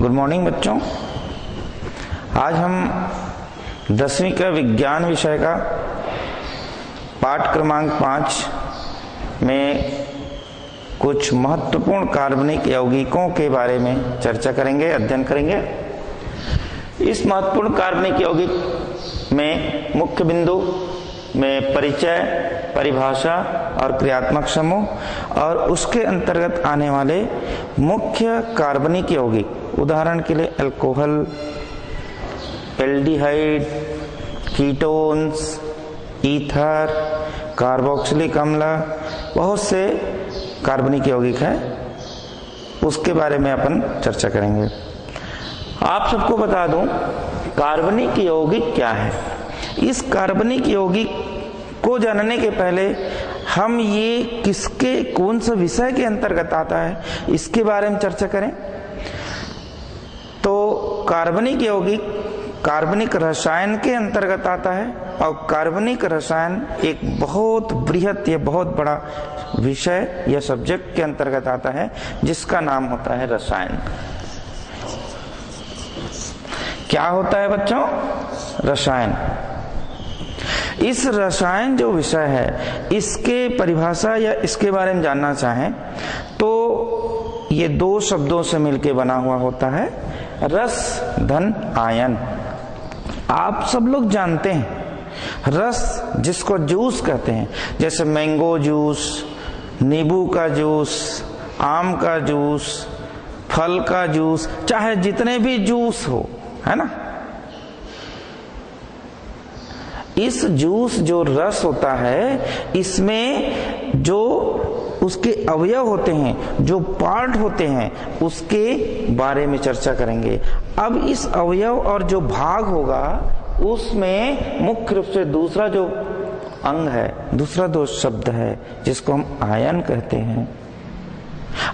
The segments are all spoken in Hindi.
गुड मॉर्निंग बच्चों। आज हम 10वीं का विज्ञान विषय का पाठ क्रमांक 5 में कुछ महत्वपूर्ण कार्बनिक यौगिकों के बारे में चर्चा करेंगे, अध्ययन करेंगे। इस महत्वपूर्ण कार्बनिक यौगिक में मुख्य बिंदु में परिचय, परिभाषा और क्रियात्मक समूह और उसके अंतर्गत आने वाले मुख्य कार्बनिक यौगिक, उदाहरण के लिए alcohol, aldehyde, ketones, ether, carboxylic अम्ल, बहुत से कार्बनिक यौगिक हैं, उसके बारे में अपन चर्चा करेंगे। आप सबको बता दूं कार्बनिक यौगिक क्या है। इस कार्बनिक यौगिक को जानने के पहले हम ये किसके कौन सा विषय के अंतर्गत आता है इसके बारे में चर्चा करें। तो कार्बनिक यौगिक कार्बनिक रसायन के अंतर्गत आता है और कार्बनिक रसायन एक बहुत बृहत या बहुत बड़ा विषय या सब्जेक्ट के अंतर्गत आता है जिसका नाम होता है रसायन। क्या होता है बच्चों? रसायन। इस रसायन जो विषय है इसके परिभाषा या इसके बारे में जानना चाहें तो ये दो शब्दों से मिलकर बना हुआ होता है, रस धन आयन। आप सब लोग जानते हैं रस जिसको जूस कहते हैं, जैसे मैंगो जूस, नींबू का जूस, आम का जूस, फल का जूस, चाहे जितने भी जूस हो, है ना। इस जूस जो रस होता है इसमें जो उसके अवयव होते हैं, जो पार्ट होते हैं, उसके बारे में चर्चा करेंगे। अब इस अवयव और जो भाग होगा उसमें मुख्य रूप से दूसरा जो अंग है, दूसरा दो शब्द है जिसको हम आयन कहते हैं।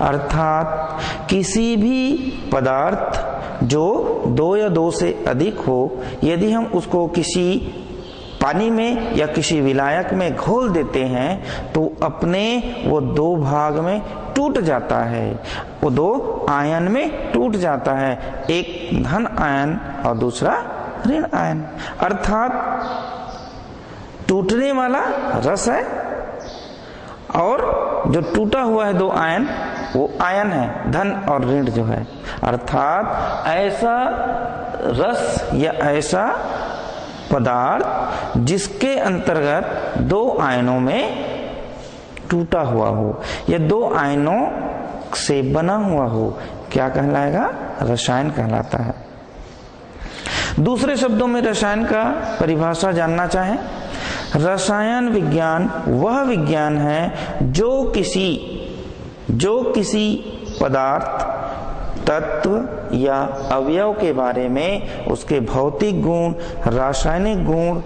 अर्थात किसी भी पदार्थ जो दो या दो से अधिक हो, यदि हम उसको किसी पानी में या किसी विलायक में घोल देते हैं तो अपने वो दो भाग में टूट जाता है, वो दो आयन में टूट जाता है, एक धन आयन और दूसरा ऋण आयन। अर्थात टूटने वाला रस है और जो टूटा हुआ है दो आयन वो आयन है, धन और ऋण जो है। अर्थात ऐसा रस या ऐसा पदार्थ जिसके अंतर्गत दो आयनों में टूटा हुआ हो या दो आयनों से बना हुआ हो, क्या कहलाएगा? रसायन कहलाता है। दूसरे शब्दों में रसायन का परिभाषा जानना चाहें, रसायन विज्ञान वह विज्ञान है जो किसी पदार्थ, तत्व या अवयव के बारे में, उसके भौतिक गुण, रासायनिक गुण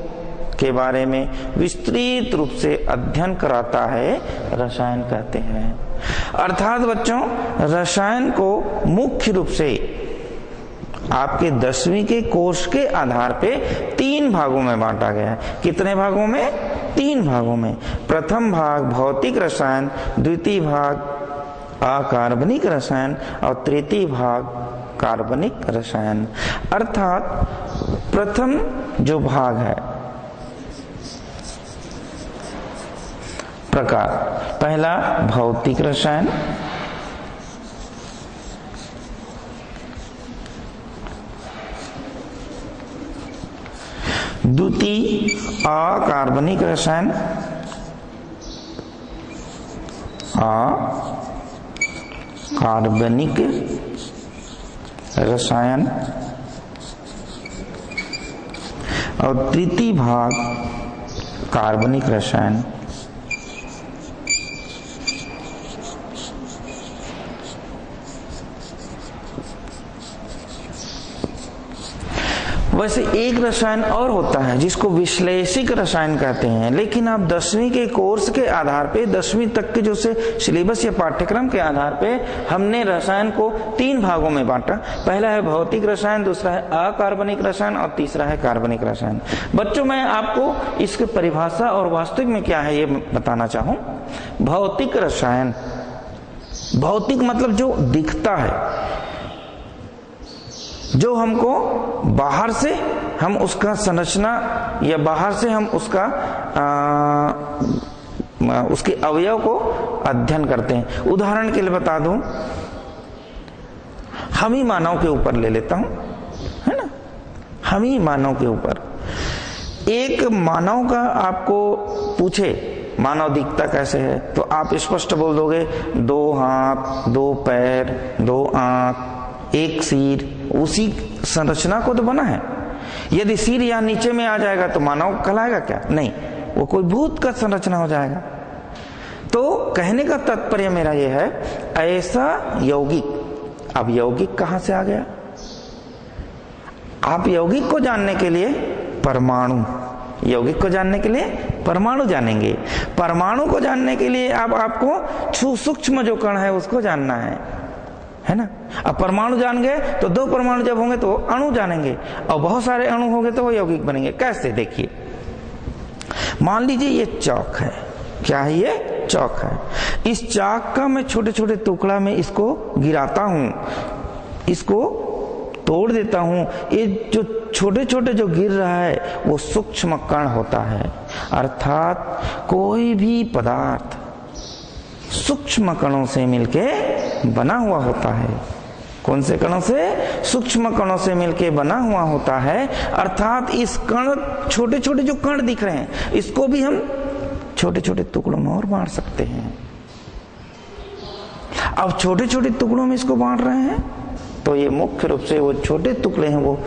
के बारे में विस्तृत रूप से अध्ययन कराता है, रसायन कहते हैं। अर्थात बच्चों रसायन को मुख्य रूप से आपके 10वीं के कोर्स के आधार पे 3 भागों में बांटा गया है। कितने भागों में? 3 भागों में। प्रथम भाग भौतिक रसायन, द्वितीय भाग अकार्बनिक रसायन और तृतीय भाग कार्बनिक रसायन। अर्थात प्रथम जो भाग है प्रकार, पहला भौतिक रसायन, द्वितीय अकार्बनिक रसायन, कार्बनिक रसायन और तृतीय भाग कार्बनिक रसायन। वैसे एक रसायन और होता है जिसको विश्लेषिक रसायन कहते हैं, लेकिन आप 10वीं के कोर्स के आधार पे, 10वीं तक के जो से सिलेबस या पाठ्यक्रम के आधार पे हमने रसायन को 3 भागों में बांटा। पहला है भौतिक रसायन, दूसरा है अकार्बनिक रसायन और तीसरा है कार्बनिक रसायन। बच्चों मैं आपको इसकी परिभाषा और वास्तविक में क्या है ये बताना चाहूं। भौतिक रसायन, भौतिक मतलब जो दिखता है, जो हमको बाहर से हम उसका संरचना या बाहर से हम उसका उसके अवयव को अध्ययन करते हैं। उदाहरण के लिए बता दूं, हम ही मानव के ऊपर ले लेता हूं, है ना, हम ही मानव के ऊपर। एक मानव का आपको पूछे मानव दिखता कैसे है, तो आप स्पष्ट बोल दोगे 2 हाथ, 2 पैर, 2 आंख, 1 सिर, उसी संरचना को तो बना है। यदि सिर या नीचे में आ जाएगा तो मानव कहलाएगा क्या? नहीं, वो कोई भूत का संरचना हो जाएगा। तो कहने का तात्पर्य मेरा यह है, ऐसा यौगिक। अब यौगिक कहां से आ गया? आप यौगिक को जानने के लिए परमाणु, यौगिक को जानने के लिए परमाणु जानेंगे। परमाणु को जानने के लिए अब आपको सूक्ष्म जो कण है उसको जानना है ना। अब परमाणु जान गए तो 2 परमाणु जब होंगे तो अणु जानेंगे, और बहुत सारे अणु होंगे तो वो यौगिक बनेंगे। कैसे? देखिए, मान लीजिए ये चौक है। क्या है ये? चौक है। इस चाक का मैं छोटे छोटे टुकड़ा में इसको गिराता हूं, इसको तोड़ देता हूं। ये जो छोटे छोटे जो गिर रहा है वो सूक्ष्म कण होता है। अर्थात कोई भी पदार्थ सूक्ष्म कणों से मिलके बना हुआ होता है। कौन से कणों से? सूक्ष्म कणों से मिलके बना हुआ होता है। अर्थात इस कण, छोटे छोटे जो कण दिख रहे हैं, इसको भी हम छोटे छोटे टुकड़ों में और बांट सकते हैं। अब छोटे छोटे टुकड़ों में इसको बांट रहे हैं तो ये मुख्य रूप से वो छोटे टुकड़े हैं, वो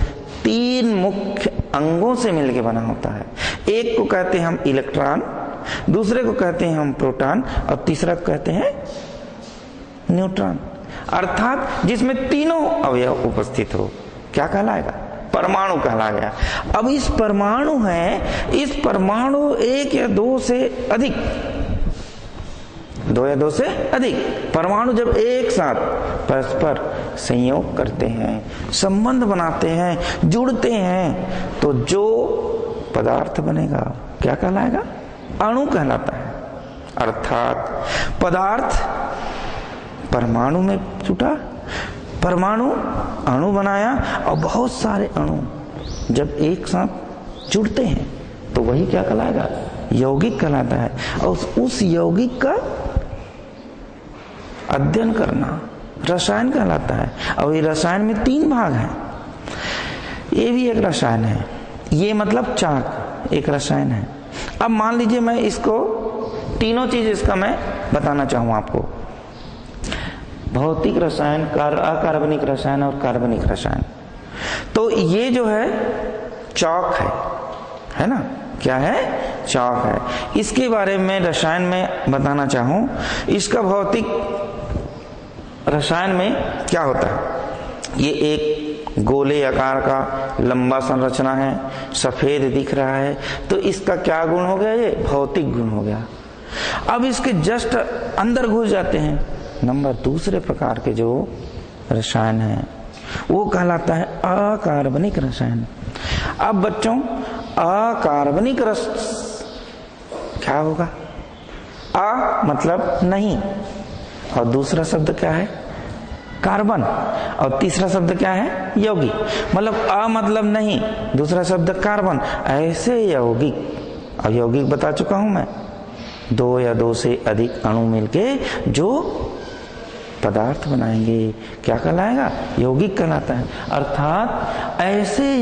3 मुख्य अंगों से मिलके बना होता है। एक को कहते हैं हम इलेक्ट्रॉन, दूसरे को कहते हैं हम प्रोटॉन, और तीसरा को कहते हैं न्यूट्रॉन। अर्थात जिसमें तीनों अवयव उपस्थित हो, क्या कहलाएगा? परमाणु कहलाएगा। अब इस परमाणु है, इस परमाणु 1 या 2 से अधिक, 2 या 2 से अधिक परमाणु जब एक साथ परस्पर संयोग करते हैं, संबंध बनाते हैं, जुड़ते हैं, तो जो पदार्थ बनेगा क्या कहलाएगा? अणु कहलाता है। अर्थात पदार्थ परमाणु में जुटा, परमाणु अणु बनाया, और बहुत सारे अणु जब एक साथ जुड़ते हैं तो वही क्या कहलाएगा? यौगिक कहलाता है। और उस यौगिक का अध्ययन करना रसायन कहलाता है। और ये रसायन में 3 भाग हैं। ये भी एक रसायन है, ये मतलब चाक एक रसायन है। अब मान लीजिए मैं इसको तीनों चीज इसका मैं बताना चाहूं आपको, भौतिक रसायन, अकार्बनिक रसायन और कार्बनिक रसायन। तो ये जो है चौक है ना, क्या है? चौक है। इसके बारे में रसायन में बताना चाहूं, इसका भौतिक रसायन में क्या होता है? ये एक गोले आकार का लंबा संरचना है, सफेद दिख रहा है, तो इसका क्या गुण हो गया? ये भौतिक गुण हो गया। अब इसके जस्ट अंदर घुस जाते हैं नंबर दूसरे प्रकार के जो रसायन है, वो कहलाता है अकार्बनिक रसायन। अब बच्चों, अकार्बनिक रस क्या होगा? अ मतलब नहीं, और दूसरा शब्द क्या है? कार्बन, और तीसरा शब्द क्या है? यौगिक। मतलब अ मतलब नहीं, दूसरा शब्द कार्बन, ऐसे यौगिक। अब यौगिक बता चुका हूं मैं, 2 या 2 से अधिक अणु मिलके जो पदार्थ बनाएंगे, क्या कहलाएगा? यौगिक कहलाता है। अर्थात ऐसे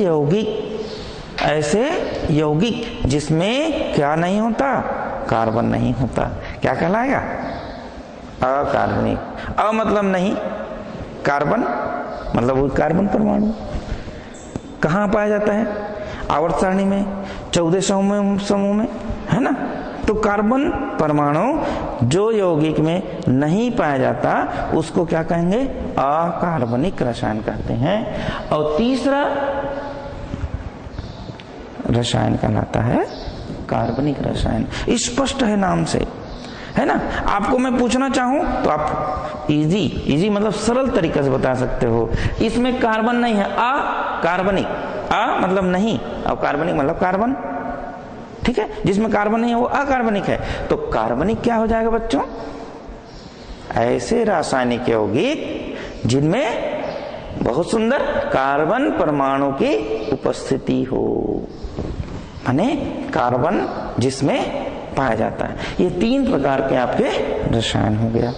यौगिक जिसमें क्या नहीं होता? कार्बन नहीं होता, क्या कहलाएगा? अकार्बनिक। अ मतलब नहीं, कार्बन मतलब वो कार्बन परमाणु कहाँ पाया जाता है? आवर्त सारणी में 14 समूह में, है ना। तो कार्बन परमाणु जो यौगिक में नहीं पाया जाता उसको क्या कहेंगे? अकार्बनिक रसायन कहते हैं। और तीसरा रसायन कहलाता है कार्बनिक रसायन। स्पष्ट है नाम से, है ना। आपको मैं पूछना चाहूं तो आप इजी मतलब सरल तरीके से बता सकते हो। इसमें कार्बन नहीं है, अकार्बनिक। अ मतलब नहीं और कार्बनिक मतलब कार्बन, ठीक है। जिसमें कार्बन नहीं है वो अकार्बनिक है। तो कार्बनिक क्या हो जाएगा बच्चों? ऐसे रासायनिक यौगिक जिनमें बहुत सुंदर, कार्बन परमाणु की उपस्थिति हो, माने कार्बन जिसमें पाया जाता है। ये 3 प्रकार के आपके रसायन हो गया।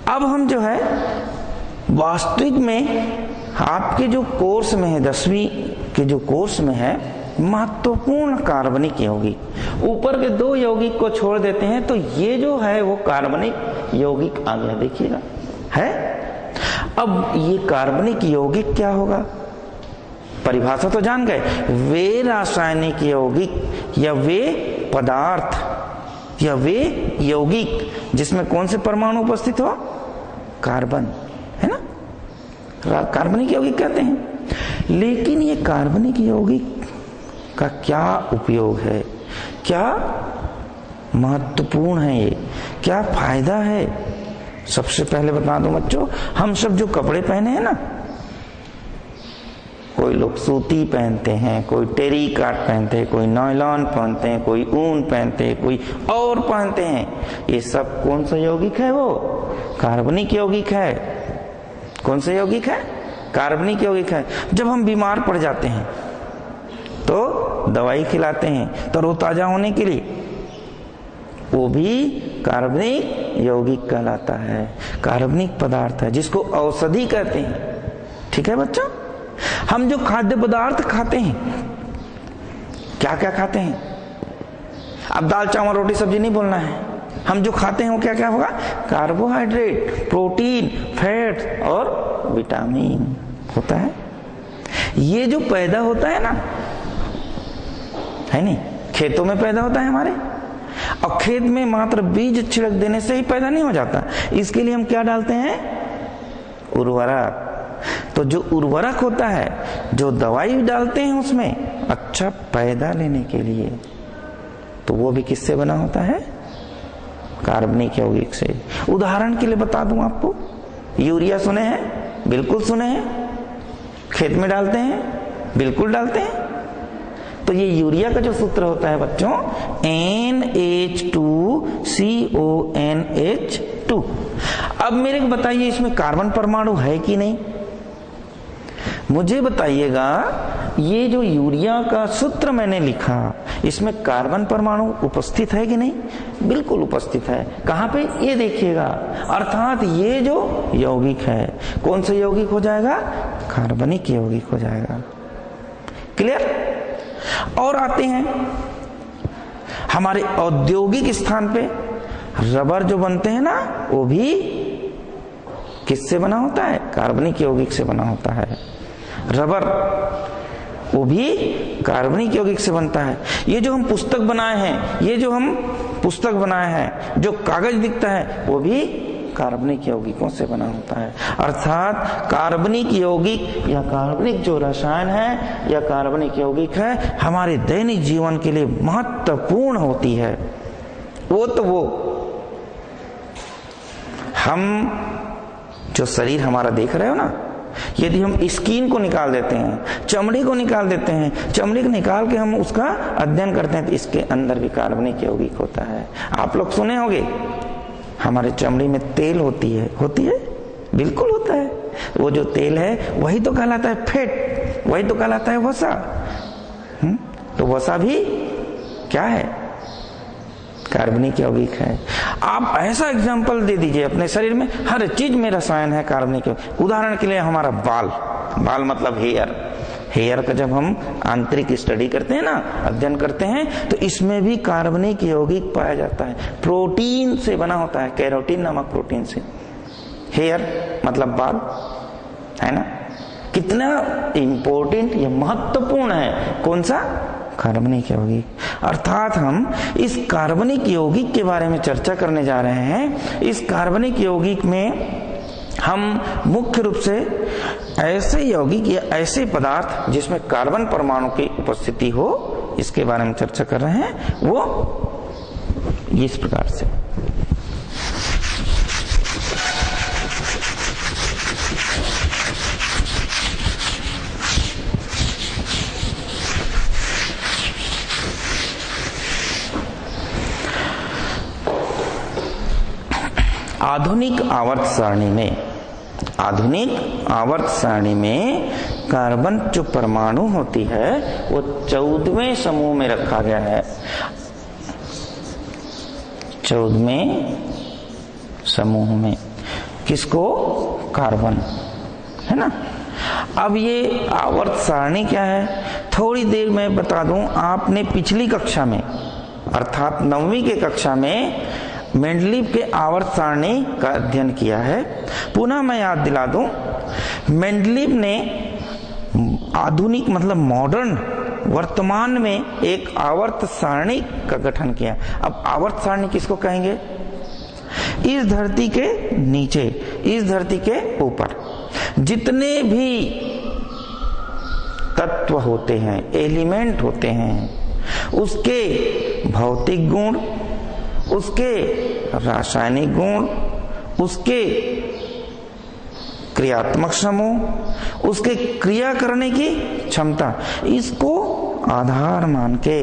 अब हम जो है वास्तविक में आपके जो कोर्स में है, 10वीं के जो कोर्स में है, महत्वपूर्ण कार्बनिक यौगिक, ऊपर के 2 यौगिक को छोड़ देते हैं तो ये जो है वो कार्बनिक यौगिक आ गया, देखिएगा है। अब ये कार्बनिक यौगिक क्या होगा, परिभाषा तो जान गए, वे रासायनिक यौगिक या वे पदार्थ या वे यौगिक जिसमें कौन से परमाणु उपस्थित हो, कार्बन, है ना, कार्बनिक यौगिक कहते हैं। लेकिन ये कार्बनिक यौगिक का क्या उपयोग है, क्या महत्वपूर्ण है, ये क्या फायदा है? सबसे पहले बता दूं बच्चों, हम सब जो कपड़े पहने हैं ना, कोई लोग सूती पहनते हैं, कोई टेरी काट पहनते हैं, कोई नायलॉन पहनते हैं, कोई ऊन पहनते हैं, कोई और पहनते हैं, ये सब कौन सा यौगिक है? वो कार्बनिक यौगिक है। कौन सा यौगिक है? कार्बनिक यौगिक है। जब हम बीमार पड़ जाते हैं तो दवाई खिलाते हैं तरोताजा होने के लिए, वो भी कार्बनिक यौगिक कहलाता है, कार्बनिक पदार्थ है, जिसको औषधि कहते हैं। ठीक है बच्चों, हम जो खाद्य पदार्थ खाते हैं, क्या क्या खाते हैं? अब दाल चावल रोटी सब्जी नहीं बोलना है, हम जो खाते हैं वो क्या क्या होगा? कार्बोहाइड्रेट, प्रोटीन, फैट और विटामिन होता है। ये जो पैदा होता है ना, है नहीं, खेतों में पैदा होता है हमारे, और खेत में मात्र बीज छिड़क देने से ही पैदा नहीं हो जाता, इसके लिए हम क्या डालते हैं? उर्वरक। तो जो उर्वरक होता है, जो दवाई डालते हैं उसमें अच्छा पैदा लेने के लिए, तो वो भी किससे बना होता है? कार्बनिक यौगिक से। उदाहरण के लिए बता दूं आपको, यूरिया सुने हैं? बिल्कुल सुने हैं। खेत में डालते हैं? बिल्कुल डालते हैं। तो ये यूरिया का जो सूत्र होता है बच्चों, NH2CONH2। अब मेरे को बताइए, इसमें कार्बन परमाणु है कि नहीं? मुझे बताइएगा, ये जो यूरिया का सूत्र मैंने लिखा, इसमें कार्बन परमाणु उपस्थित है कि नहीं? बिल्कुल उपस्थित है। कहां पे? ये देखिएगा। अर्थात ये जो यौगिक है, कौन सा यौगिक हो जाएगा? कार्बनिक यौगिक हो जाएगा। क्लियर? और आते हैं हमारे औद्योगिक स्थान पे, रबर जो बनते हैं ना, वो भी किससे बना होता है? कार्बनिक यौगिक से बना होता है। रबर वो भी कार्बनिक यौगिक से बनता है। ये जो हम पुस्तक बनाए हैं, ये जो हम पुस्तक बनाए हैं, जो कागज दिखता है, वो भी कार्बनिक यौगिकों से बना होता है। अर्थात कार्बनिक यौगिक या कार्बनिक जो रसायन है या कार्बनिक यौगिक है, हमारे दैनिक जीवन के लिए महत्वपूर्ण होती है। वो तो वो हम जो शरीर हमारा देख रहे हो ना, यदि हम स्किन को निकाल देते हैं, चमड़ी को निकाल देते हैं, चमड़ी को निकाल के हम उसका अध्ययन करते हैं, तो इसके अंदर भी कार्बनिक यौगिक होता है। आप लोग सुने होंगे, हमारे चमड़ी में तेल होती है बिल्कुल होता है। वो जो तेल है वही तो कहलाता है फैट, वही तो कहलाता है वसा। तो वसा भी क्या है? कार्बनिक यौगिक है। आप ऐसा एग्जाम्पल दे दीजिए, अपने शरीर में हर चीज में रसायन है कार्बनिक यौगिक। उदाहरण के लिए हमारा बाल मतलब हेयर का जब हम आंतरिक स्टडी करते हैं ना, अध्ययन करते हैं, तो इसमें भी कार्बनिक यौगिक पाया जाता है। प्रोटीन से बना होता है, कैरोटीन नामक प्रोटीन से। हेयर मतलब बाल, है ना? कितना इंपॉर्टेंट, ये महत्वपूर्ण है। कौन सा? कार्बनिक यौगिक। अर्थात हम इस कार्बनिक यौगिक के बारे में चर्चा करने जा रहे हैं। इस कार्बनिक यौगिक में हम मुख्य रूप से ऐसे यौगिक या ऐसे पदार्थ जिसमें कार्बन परमाणु की उपस्थिति हो, इसके बारे में चर्चा कर रहे हैं। वो इस प्रकार से आधुनिक आवर्त सारणी में आधुनिक आवर्त सारणी में कार्बन जो परमाणु होती है वो 14वें समूह में रखा गया है, 14वें समूह में। किसको? कार्बन, है ना। अब ये आवर्त सारणी क्या है, थोड़ी देर में बता दूं। आपने पिछली कक्षा में अर्थात 9वीं के कक्षा में मेंडलीव के आवर्त सारणी का अध्ययन किया है। पुनः मैं याद दिला दूं, मेंडलीव ने आधुनिक मतलब मॉडर्न वर्तमान में एक आवर्त सारणी का गठन किया। अब आवर्त सारणी किसको कहेंगे? इस धरती के नीचे, इस धरती के ऊपर जितने भी तत्व होते हैं, एलिमेंट होते हैं, उसके भौतिक गुण, उसके रासायनिक गुण, उसके क्रियात्मक समूह, उसके क्रिया करने की क्षमता, इसको आधार मान के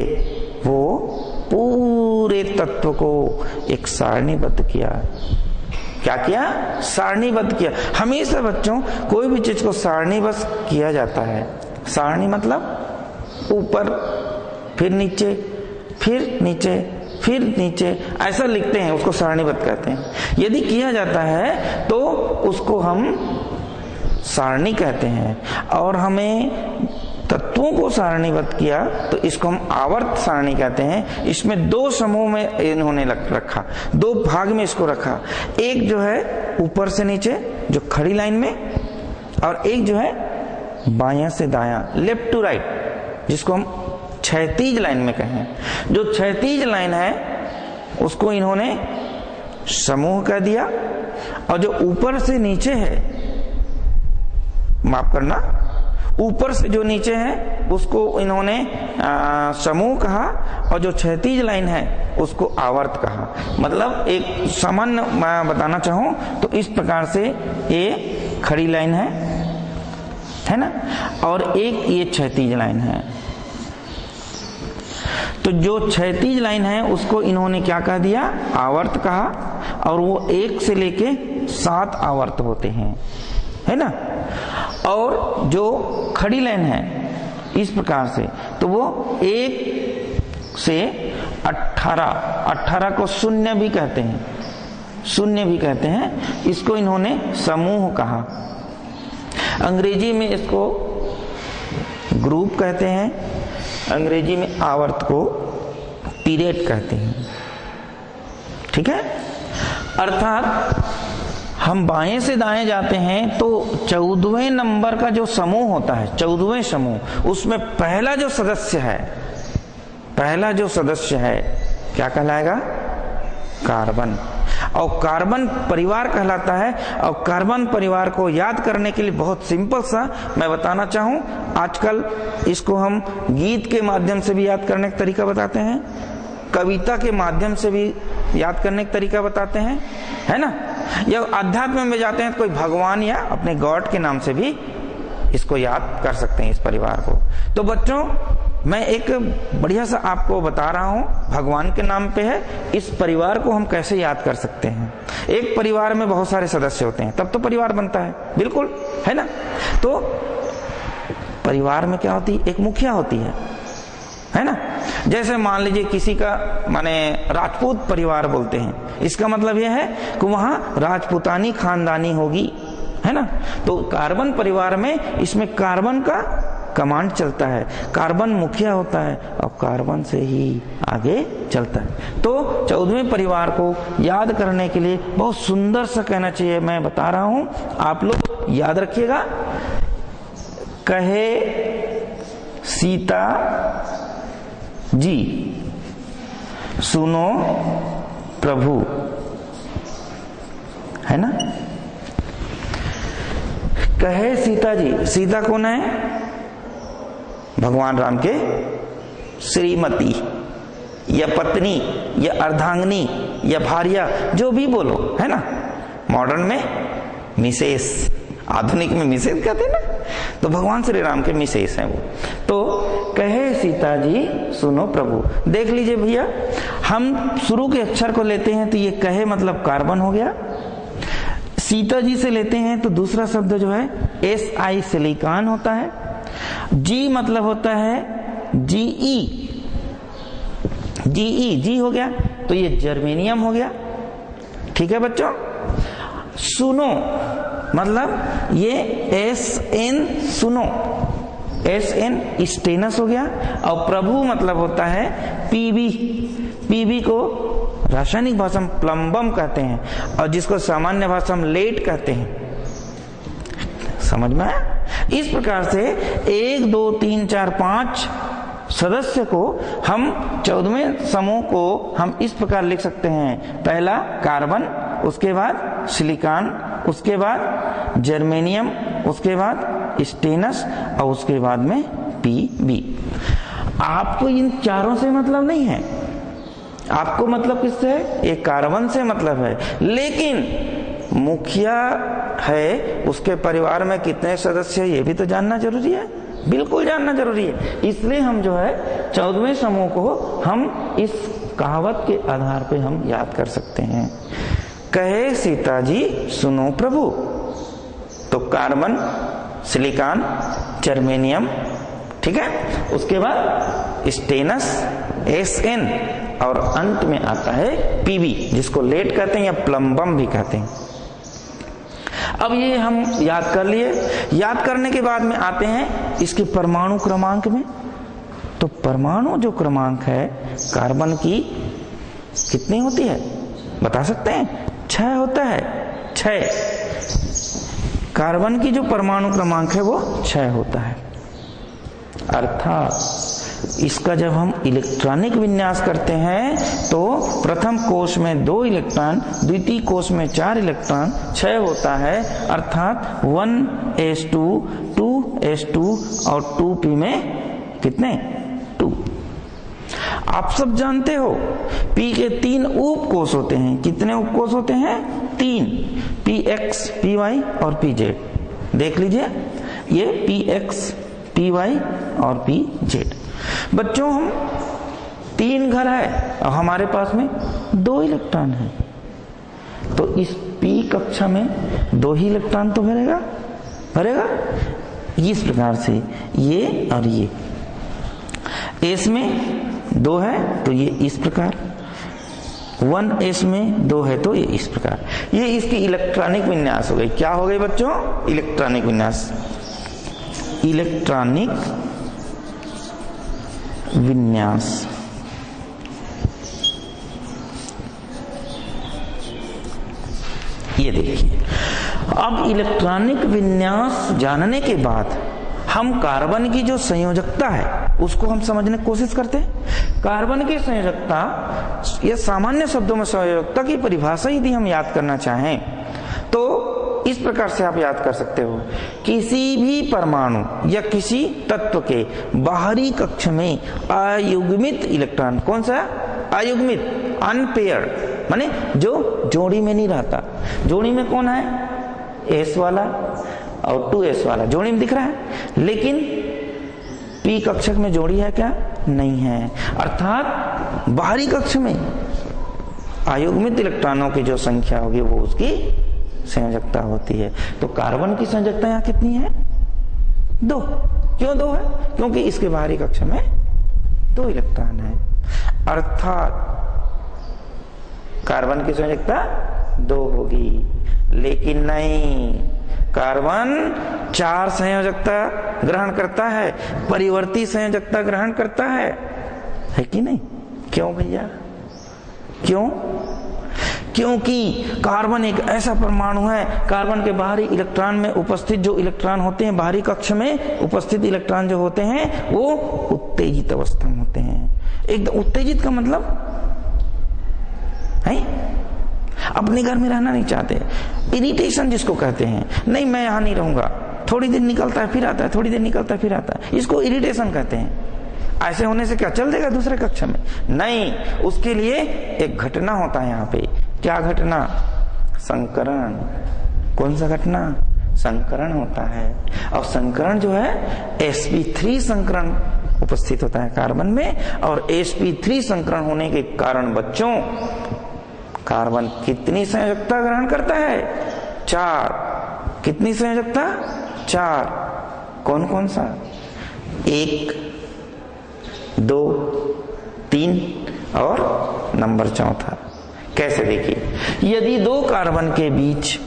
वो पूरे तत्व को एक सारणीबद्ध किया। क्या किया? सारणीबद्ध किया। हमेशा बच्चों कोई भी चीज को सारणीबद्ध किया जाता है। सारणी मतलब ऊपर, फिर नीचे, फिर नीचे, फिर नीचे, ऐसा लिखते हैं, उसको सारणीबद्ध कहते हैं। यदि किया जाता है तो उसको हम सारणी कहते हैं। और हमें तत्वों को सारणीबद्ध किया तो इसको हम आवर्त सारणी कहते हैं। इसमें 2 समूह में इन्होंने रखा, 2 भाग में इसको रखा। एक जो है ऊपर से नीचे जो खड़ी लाइन में, और एक जो है बायां से दायां, लेफ्ट टू राइट, जिसको हम क्षैतिज लाइन में कहें। जो क्षैतिज लाइन है उसको इन्होंने समूह कह दिया, और जो ऊपर से नीचे है, माफ करना, ऊपर से जो नीचे है उसको इन्होंने समूह कहा, और जो क्षैतिज लाइन है उसको आवर्त कहा। मतलब एक सामान्य मैं बताना चाहूं तो इस प्रकार से ये खड़ी लाइन है ना, और एक ये क्षैतिज लाइन है। तो जो क्षैतिज लाइन है उसको इन्होंने क्या कह दिया? आवर्त कहा, और वो 1 से लेके 7 आवर्त होते हैं, है ना। और जो खड़ी लाइन है इस प्रकार से, तो वो 1 से 18 को शून्य भी कहते हैं, शून्य भी कहते हैं। इसको इन्होंने समूह कहा। अंग्रेजी में इसको ग्रुप कहते हैं, अंग्रेजी में आवर्त को पीरियड कहते हैं। ठीक है। अर्थात हम बाएं से दाएं जाते हैं तो 14वें नंबर का जो समूह होता है, 14वें समूह, उसमें पहला जो सदस्य है क्या कहलाएगा? कार्बन। और कार्बन परिवार कहलाता है। और कार्बन परिवार को याद करने के लिए बहुत सिंपल सा मैं बताना चाहूं, आजकल इसको हम गीत के माध्यम से भी याद करने का तरीका बताते हैं, कविता के माध्यम से भी याद करने का तरीका बताते हैं, है ना। या अध्यात्म में जाते हैं तो कोई भगवान या अपने गॉड के नाम से भी इसको याद कर सकते हैं, इस परिवार को। तो बच्चों मैं एक बढ़िया सा आपको बता रहा हूं, भगवान के नाम पे है। इस परिवार को हम कैसे याद कर सकते हैं? एक परिवार में बहुत सारे सदस्य होते हैं, तब तो परिवार बनता है, बिल्कुल, है ना। तो परिवार में क्या होती है? एक मुखिया होती है ना। जैसे मान लीजिए किसी का माने राजपूत परिवार बोलते हैं, इसका मतलब यह है कि वहां राजपूतानी खानदानी होगी, है ना। तो कार्बन परिवार में इसमें कार्बन का कमांड चलता है, कार्बन मुखिया होता है, और कार्बन से ही आगे चलता है। तो 14वें परिवार को याद करने के लिए बहुत सुंदर सा कहना चाहिए, मैं बता रहा हूं, आप लोग याद रखिएगा। कहे सीता जी सुनो प्रभु, है ना। कहे सीता जी, सीता कौन है? भगवान राम के श्रीमती या पत्नी या अर्धांगिनी या भार्या, जो भी बोलो, है ना। मॉडर्न में मिसेस, आधुनिक में मिसेस कहते हैं ना। तो भगवान श्री राम के मिसेस हैं वो। तो कहे सीता जी सुनो प्रभु। देख लीजिए भैया, हम शुरू के अक्षर को लेते हैं तो ये कहे मतलब कार्बन हो गया, सीता जी से लेते हैं तो दूसरा शब्द जो है Si सिलिकॉन होता है। जी मतलब होता है Ge, जी हो गया तो ये जर्मेनियम हो गया। ठीक है बच्चों। सुनो मतलब ये Sn सुनो, Sn स्टेनस हो गया। और प्रभु मतलब होता है Pb को रासायनिक भाषा में प्लम्बम कहते हैं और जिसको सामान्य भाषा में लेड कहते हैं। समझ में आया? इस प्रकार से 1 2 3 4 5 सदस्य को हम 14वें समूह को हम इस प्रकार लिख सकते हैं। पहला कार्बन, उसके बाद सिलिकॉन, उसके बाद जर्मेनियम, उसके बाद स्टेनस और उसके बाद में Pb। आपको इन चारों से मतलब नहीं है, आपको मतलब किससे है? एक कार्बन से मतलब है। लेकिन मुखिया है, उसके परिवार में कितने सदस्य है ये भी तो जानना जरूरी है, बिल्कुल जानना जरूरी है। इसलिए हम जो है 14वें समूह को हम इस कहावत के आधार पे हम याद कर सकते हैं। कहे सीता जी सुनो प्रभु, तो कार्बन, सिलिकॉन, जर्मेनियम, ठीक है, उसके बाद स्टेनस, Sn और अंत में आता है Pb जिसको लेड कहते हैं या प्लम्बम भी कहते हैं। अब ये हम याद कर लिए। याद करने के बाद में आते हैं इसके परमाणु क्रमांक में। तो परमाणु जो क्रमांक है कार्बन की कितनी होती है बता सकते हैं? 6 होता है, 6। कार्बन की जो परमाणु क्रमांक है वो 6 होता है। अर्थात इसका जब हम इलेक्ट्रॉनिक विन्यास करते हैं तो प्रथम कोश में 2 इलेक्ट्रॉन, द्वितीय कोश में 4 इलेक्ट्रॉन, 6 होता है। अर्थात 1s2, 2s2 और 2p में कितने? 2। आप सब जानते हो P के 3 उपकोष होते हैं। कितने उपकोष होते हैं? 3, Px, Py और Pz। देख लीजिए ये Px, Py और Pz। बच्चों हम 3 घर है और हमारे पास में 2 इलेक्ट्रॉन है, तो इस P कक्षा में 2 ही इलेक्ट्रॉन तो भरेगा। इस प्रकार से ये और ये S में 2 है तो ये इस प्रकार, 1s में 2 है तो ये इस प्रकार। ये इसकी इलेक्ट्रॉनिक विन्यास हो गई। क्या हो गई बच्चों? इलेक्ट्रॉनिक विन्यास। इलेक्ट्रॉनिक विन्यास। ये देखिए, अब इलेक्ट्रॉनिक विन्यास जानने के बाद हम कार्बन की जो संयोजकता है उसको हम समझने की कोशिश करते हैं। कार्बन की संयोजकता, ये सामान्य शब्दों में संयोजकता की परिभाषा यदि हम याद करना चाहें तो इस प्रकार से आप याद कर सकते हो। किसी भी परमाणु या किसी तत्व के बाहरी कक्ष में अयुग्मित इलेक्ट्रॉन, कौन सा? अयुग्मित, अनपेयर्ड, माने जो जोड़ी में नहीं रहता। जोड़ी में कौन है? S वाला और 2s वाला जोड़ी में दिख रहा है, लेकिन P कक्षक में जोड़ी है क्या? नहीं है। अर्थात बाहरी कक्ष में अयुग्मित इलेक्ट्रॉनों की जो संख्या होगी वो उसकी संयोजकता होती है। तो कार्बन की संयोजकता यहाँ कितनी है? 2। क्यों 2 है? क्योंकि इसके बाहरी कक्ष में 2 इलेक्ट्रॉन है। अर्थात कार्बन की संयोजकता 2 होगी। लेकिन नहीं, कार्बन 4 संयोजकता ग्रहण करता है, परिवर्ती संयोजकता ग्रहण करता है कि नहीं? क्यों भैया? क्यों? क्योंकि कार्बन एक ऐसा परमाणु है, कार्बन के बाहरी इलेक्ट्रॉन में उपस्थित जो इलेक्ट्रॉन होते हैं, बाहरी कक्ष में उपस्थित इलेक्ट्रॉन जो होते हैं वो उत्तेजित अवस्था में होते हैं। एकदम उत्तेजित का मतलब है अपने घर में रहना नहीं चाहते, इरिटेशन जिसको कहते हैं। नहीं मैं यहां नहीं रहूंगा, थोड़ी देर निकलता है फिर आता है, थोड़ी देर निकलता है फिर आता है, इसको इरिटेशन कहते हैं। ऐसे होने से क्या चल देगा दूसरे कक्षा में? नहीं, उसके लिए एक घटना होता है यहाँ पे। क्या घटना? संकरण। कौन सा घटना? संकरण होता है। और संकरण जो है sp3 संकरण उपस्थित होता है कार्बन में, और sp3 संकरण होने के कारण बच्चों कार्बन कितनी संयोजकता ग्रहण करता है? 4। कितनी संयोजकता? 4। कौन कौन सा? 1, 2, 3 और नंबर 4। कैसे? देखिए, यदि 2 कार्बन के बीच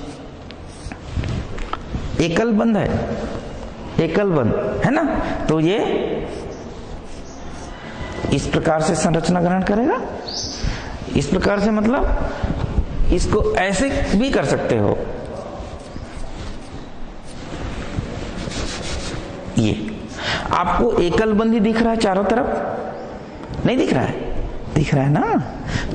एकल बंध है, एकल बंध है ना, तो ये इस प्रकार से संरचना ग्रहण करेगा। इस प्रकार से मतलब इसको ऐसे भी कर सकते हो, ये आपको एकल बंध ही दिख रहा है चारों तरफ? नहीं दिख रहा है? दिख रहा है ना।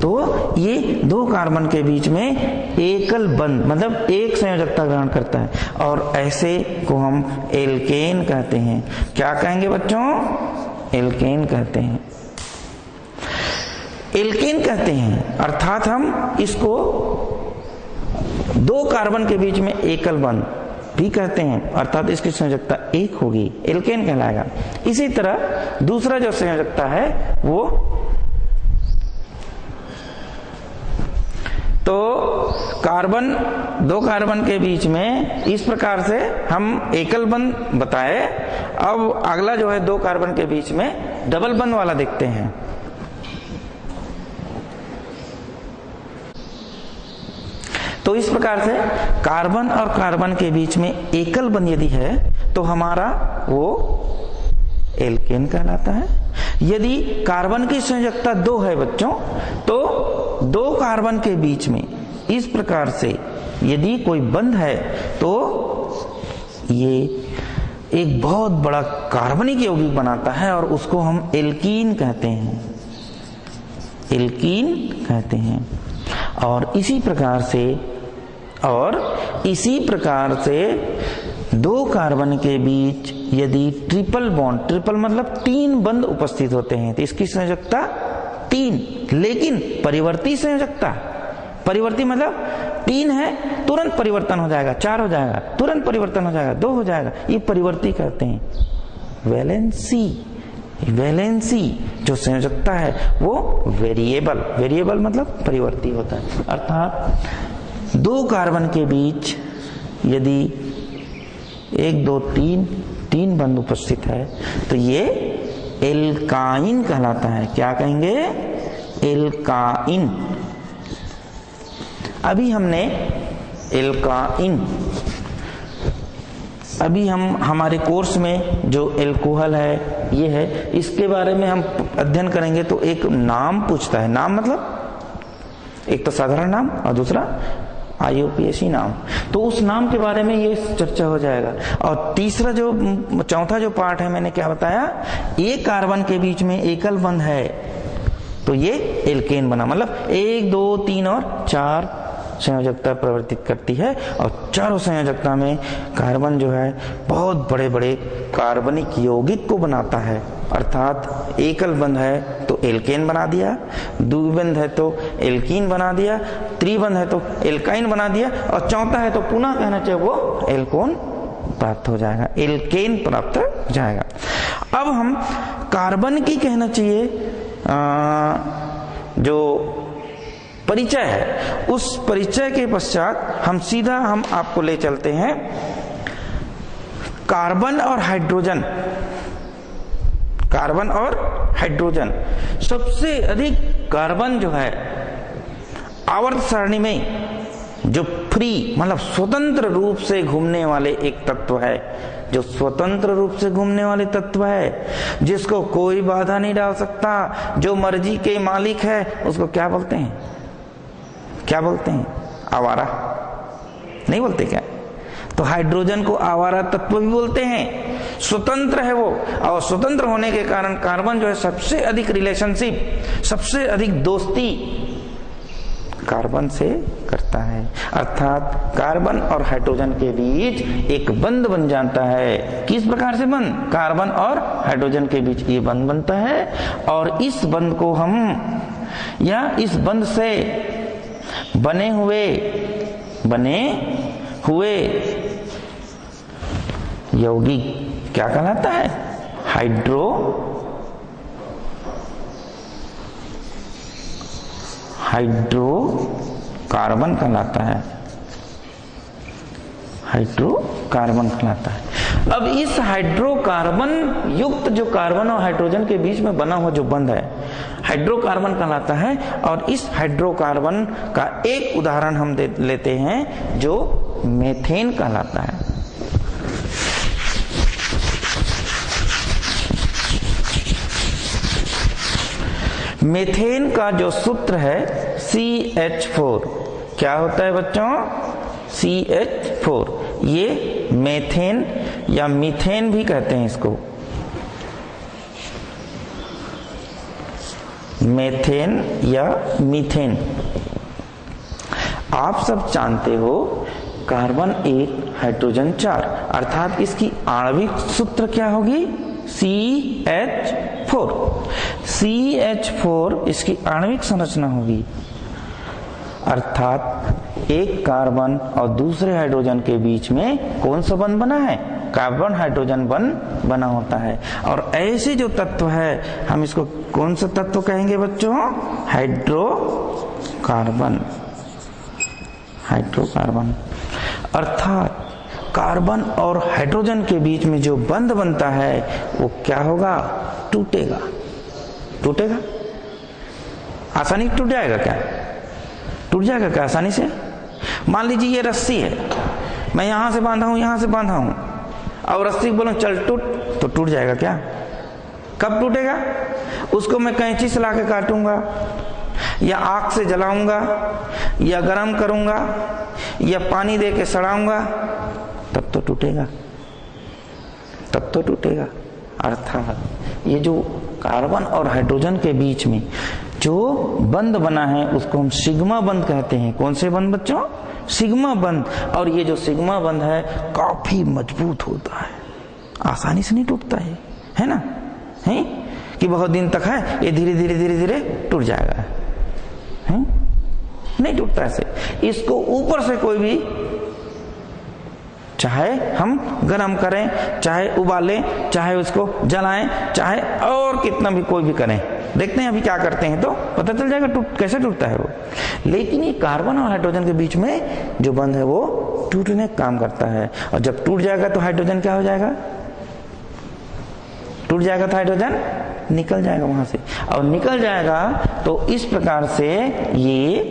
तो ये 2 कार्बन के बीच में एकल बंध मतलब एक संयोजकता ग्रहण करता है, और ऐसे को हम एल्केन कहते हैं। क्या कहेंगे बच्चों? एल्केन कहते हैं। एल्केन कहते हैं, अर्थात हम इसको 2 कार्बन के बीच में एकल बंध भी कहते हैं, अर्थात इसकी संयोजकता 1 होगी, एल्केन कहलाएगा। इसी तरह दूसरा जो संयोजकता है वो, तो कार्बन 2 कार्बन के बीच में इस प्रकार से हम एकल बंध बताए। अब अगला जो है 2 कार्बन के बीच में डबल बंध वाला देखते हैं। तो इस प्रकार से कार्बन और कार्बन के बीच में एकल बंध यदि है तो हमारा वो एल्केन कहलाता है। यदि कार्बन की संयोजकता 2 है बच्चों, तो 2 कार्बन के बीच में इस प्रकार से यदि कोई बंध है तो ये एक बहुत बड़ा कार्बनिक यौगिक बनाता है और उसको हम एल्कीन कहते हैं, एल्कीन कहते हैं। और इसी प्रकार से 2 कार्बन के बीच यदि ट्रिपल बॉन्ड, ट्रिपल मतलब 3 बंध उपस्थित होते हैं, तो इसकी संयोजकता 3, लेकिन परिवर्ती संयोजकता, परिवर्ती मतलब 3 है तुरंत परिवर्तन हो जाएगा, 4 हो जाएगा, तुरंत परिवर्तन हो जाएगा, 2 हो जाएगा, ये परिवर्ती कहते हैं। वैलेंसी, वैलेंसी जो संयोजकता है वो वेरिएबल, वेरिएबल मतलब परिवर्ती होता है। अर्थात 2 कार्बन के बीच यदि 1, 2, 3 बंध उपस्थित है तो ये एल्काइन कहलाता है। क्या कहेंगे? एल्काइन। अभी हमने एल्काइन, अभी हम हमारे कोर्स में जो एल्कोहल है ये है, इसके बारे में हम अध्ययन करेंगे। तो एक नाम पूछता है, नाम मतलब एक तो साधारण नाम और दूसरा IUPAC नाम, तो उस नाम के बारे में ये चर्चा हो जाएगा। और तीसरा जो चौथा जो पार्ट है मैंने क्या बताया, एक कार्बन के बीच में एकल बंध है तो ये एल्केन बना, मतलब 1, 2, 3 और 4 संयोजकता प्रवर्तित करती है। और चारों संयोजकता में कार्बन जो है बहुत बड़े बड़े कार्बनिक यौगिक को बनाता है। अर्थात एकल बंध है तो एल्केन बना दिया, द्विबंध है तो एल्कीन बना दिया, त्रिबंध है तो एल्काइन बना दिया, और चौथा है तो पुनः कहना चाहिए वो एल्कोन प्राप्त हो जाएगा, एल्केन प्राप्त हो जाएगा। अब हम कार्बन की कहना चाहिए जो परिचय है, उस परिचय के पश्चात हम आपको ले चलते हैं कार्बन और हाइड्रोजन। कार्बन और हाइड्रोजन, सबसे अधिक कार्बन जो है आवर्त सारणी में जो फ्री मतलब स्वतंत्र रूप से घूमने वाले एक तत्व है, जो स्वतंत्र रूप से घूमने वाले तत्व है, जिसको कोई बाधा नहीं डाल सकता, जो मर्जी के मालिक है, उसको क्या बोलते हैं? क्या बोलते हैं? आवारा। नहीं बोलते क्या? तो हाइड्रोजन को आवारा तत्व भी बोलते हैं, स्वतंत्र है वो, और स्वतंत्र होने के कारण कार्बन जो है सबसे अधिक रिलेशनशिप, सबसे अधिक दोस्ती कार्बन से करता है। अर्थात कार्बन और हाइड्रोजन के बीच एक बंध बन जाता है। किस प्रकार से बंध? कार्बन और हाइड्रोजन के बीच ये बंध बनता है, और इस बंध को हम या इस बंध से बने हुए यौगिक क्या कहलाता है? हाइड्रोकार्बन कहलाता है। हाइड्रोकार्बन कहलाता है। अब इस हाइड्रोकार्बन युक्त जो कार्बन और हाइड्रोजन के बीच में बना हुआ जो बंध है हाइड्रोकार्बन कहलाता है। और इस हाइड्रोकार्बन का एक उदाहरण हम लेते हैं जो मीथेन कहलाता है। मीथेन का जो सूत्र है CH4, क्या होता है बच्चों? CH4। ये मीथेन या मीथेन भी कहते हैं इसको, मीथेन या मीथेन। आप सब जानते हो कार्बन 1 हाइड्रोजन 4, अर्थात इसकी आणविक सूत्र क्या होगी? CH4। CH4 इसकी आणविक संरचना होगी, अर्थात एक कार्बन और दूसरे हाइड्रोजन के बीच में कौन सा बंध बना है? कार्बन हाइड्रोजन बंध बना होता है। और ऐसे जो तत्व है हम इसको कौन सा तत्व कहेंगे बच्चों? हाइड्रोकार्बन। हाइड्रोकार्बन अर्थात कार्बन और हाइड्रोजन के बीच में जो बंध बनता है वो क्या होगा? टूटेगा। टूटेगा? आसानी टूट जाएगा क्या? टूट जाएगा क्या आसानी से? मान लीजिए ये रस्सी है, मैं यहां से बांधा हूं, यहां से बांधा हूं, और रस्सी बोलो चल टूट, तो टूट जाएगा क्या? कब टूटेगा? उसको मैं कैंची से लाके काटूंगा, या आग से जलाऊंगा, या गर्म करूंगा, या पानी दे के सड़ाऊंगा, तब तो टूटेगा। तब तो टूटेगा। अर्थात ये जो कार्बन और हाइड्रोजन के बीच में जो बंध बना है उसको हम सिग्मा बंध कहते हैं। कौन से बंध बच्चों? सिग्मा बंध। और ये जो सिग्मा बंध है काफी मजबूत होता है, आसानी से नहीं टूटता है ना? है कि बहुत दिन तक है, ये धीरे धीरे धीरे धीरे टूट जाएगा, है? नहीं टूटता ऐसे। इसको ऊपर से कोई भी, चाहे हम गरम करें, चाहे उबालें, चाहे उसको जलाएं, चाहे और कितना भी कोई भी करें, देखते हैं अभी क्या करते हैं तो पता चल जाएगा कैसे टूटता है वो। लेकिन ये कार्बन और हाइड्रोजन के बीच में जो बंध है वो टूटने का काम करता है। और जब टूट जाएगा तो हाइड्रोजन क्या हो जाएगा? टूट जाएगा तो हाइड्रोजन निकल जाएगा वहां से, और निकल जाएगा तो इस प्रकार से ये